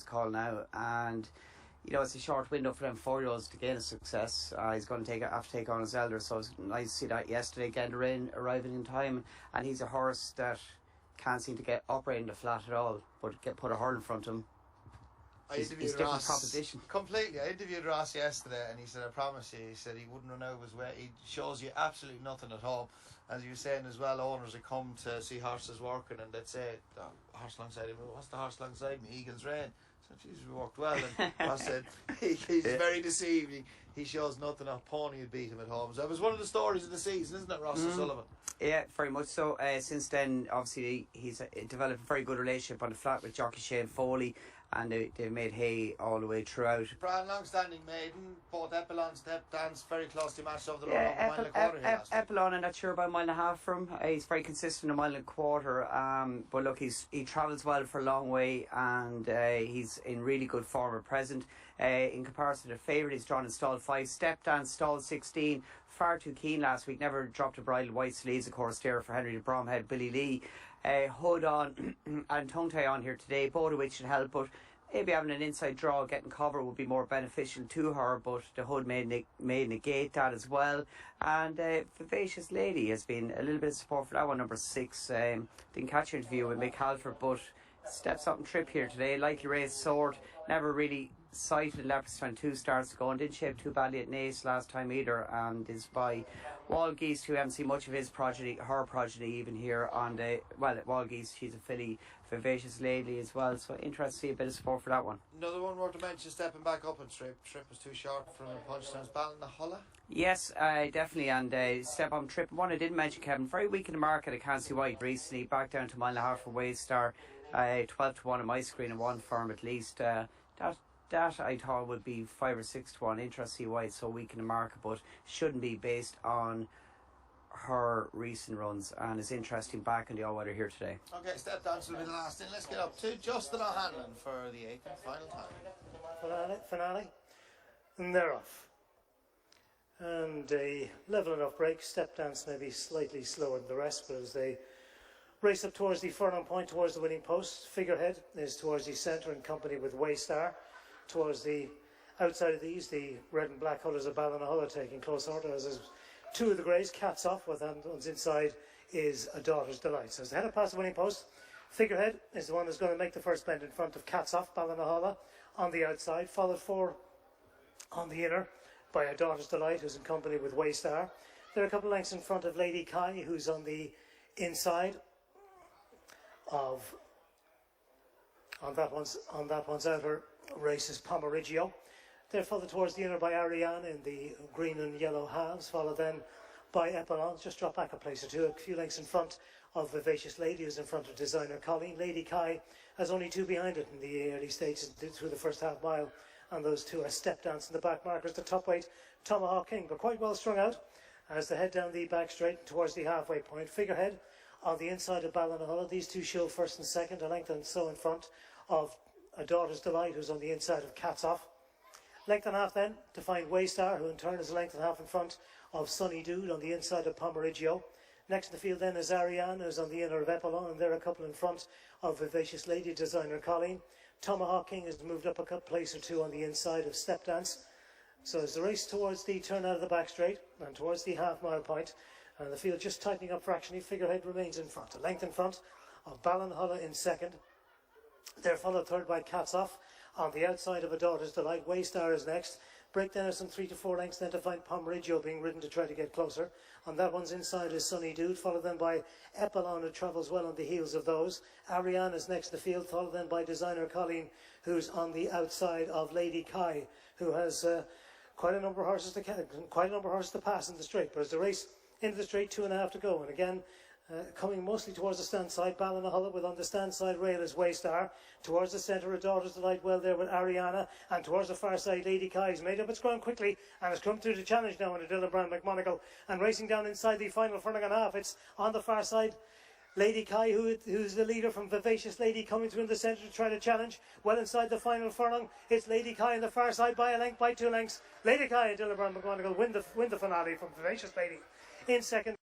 it's called now, and you know, it's a short window for them 4-year-olds to gain a success. He's going to have to take on his elder, so it's nice to see that yesterday, getting arriving in time, and he's a horse that can't seem to get upright in the flat at all, but put a hurl in front of him. He's different Ross proposition. Completely. I interviewed Ross yesterday, and he said, I promise you, he said he wouldn't run out of his way. He shows you absolutely nothing at home. As you were saying as well, owners that come to see horses working, and they'd say, the horse alongside him, what's the horse alongside me? Eagle's Reign. So, Jesus, we worked well. And Ross said, he's very deceiving. He shows nothing. A pony would beat him at home. So it was one of the stories of the season, isn't it, Ross O'Sullivan? Yeah, very much so. Since then, obviously, he's developed a very good relationship on the flat with jockey Shane Foley, and they've made hay all the way throughout. Brian, long-standing maiden, both Epilon, Step Dance, very closely matched over the run of a mile and a quarter here last week. Epilon, I'm not sure about a mile and a half from. He's very consistent, a mile and a quarter. But look, he travels well for a long way, and he's in really good form at present. In comparison to the favourite, he's drawn in stall 5. Step Dance, stall 16. Far too keen last week, never dropped a bridle. White sleeves, of course, there for Henry de Bromhead, Billy Lee. Hood on and tongue tie on here today, both of which should help, but maybe having an inside draw, getting cover would be more beneficial to her, but the Hood may negate that as well. And Vivacious Lady has been a little bit of support for that one, number 6. Didn't catch your interview with Mick Halford, but steps up and trip here today. Likely race Sword, never really sighted Leopardstown 2 starts ago, and didn't shape too badly at Naas last time either, and is by Walgeese, who haven't seen much of her progeny even here on the, well, at Walgeese she's a filly. Vivacious Lady as well, so interesting to see a bit of support for that one. Another one worth to mention, stepping back up and Trip was too short from Punchstown's Ballinahullah. Yes, definitely, and step on Trip. One I didn't mention, Kevin, very weak in the market. I can't see why recently, back down to a mile and a half for Waystar, 12 to 1 on my screen in one firm at least. That I thought would be 5 or 6 to 1. Interesting to see why it's so weak in the market, but shouldn't be based on her recent runs, and it's interesting back in the all-weather here today. Okay, Step Dance will be the last in. Let's get up to Justin O'Hanlon for the 8th and final time. Finale. And they're off. And a level enough break. Step Dance maybe slightly slower than the rest, but as they race up towards the furlong point, towards the winning post, Figuirehead is towards the centre in company with Waystar. Towards the outside of these, the red and black colours of Ballinahullah taking close order, as is 2 of the greys. Cats off, with one's inside is A Daughter's Delight. So as they head up past the winning post, Figuirehead is the one who's going to make the first bend in front of Cats off, Ballinahullah on the outside, followed 4 on the inner by A Daughter's Delight, who's in company with Waystar. They're a couple of lengths in front of Ladi Kai, who's on the inside of on that one's outer race is Pomeriggio. They're followed towards the inner by Ariane in the green and yellow halves, followed then by Epilon. Just drop back a place or two, a few lengths in front of Vivacious Lady, who's in front of Designer Colleen. Ladi Kai has only 2 behind it in the early stages through the first half mile, and those 2 are Step Dance in the back markers. The top weight, Tomahawk King, but quite well strung out as they head down the back straight towards the halfway point. Figuirehead on the inside of Ballinahullah. These 2 show first and second, a length and so in front of A Daughter's Delight, who's on the inside of Cats Off. Length and a half then to find Waystar, who in turn is a length and a half in front of Sunny Dude on the inside of Pomeriggio. Next in the field then is Ariane, who's on the inner of Epilon, and they're a couple in front of Vivacious Lady, Designer Colleen. Tomahawk King has moved up a place or 2 on the inside of Step Dance. So as the race towards the turn out of the back straight and towards the half mile point, and the field just tightening up fractionally, Figuirehead remains in front. A length in front of Ballinahullah in second. They're followed third by Cats Off on the outside of A Daughter's Delight. Waystar is next. Break then is some 3 to 4 lengths then to find Pomeriggio being ridden to try to get closer. On that one's inside is Sunny Dude, followed then by Epilon, who travels well on the heels of those. Ariane is next in the field, followed then by Designer Colleen, who's on the outside of Ladi Kai, who has quite a number of horses to pass in the straight. But as the race into the straight, 2.5 to go, and again coming mostly towards the stand side, Ballinahullah, with on the stand side rail is Waystar. Towards the centre, A Daughter's Delight, well there with Ariana, and towards the far side, Ladi Kai has made up its ground quickly and has come through the challenge now under Dylan Brown McMonagle, and racing down inside the final furlong and a half. It's on the far side, Ladi Kai, who's the leader from Vivacious Lady, coming through in the centre to try to challenge. Well inside the final furlong, it's Ladi Kai on the far side by a length, by 2 lengths. Ladi Kai and Dylan Brown McMonagle win the finale from Vivacious Lady in second.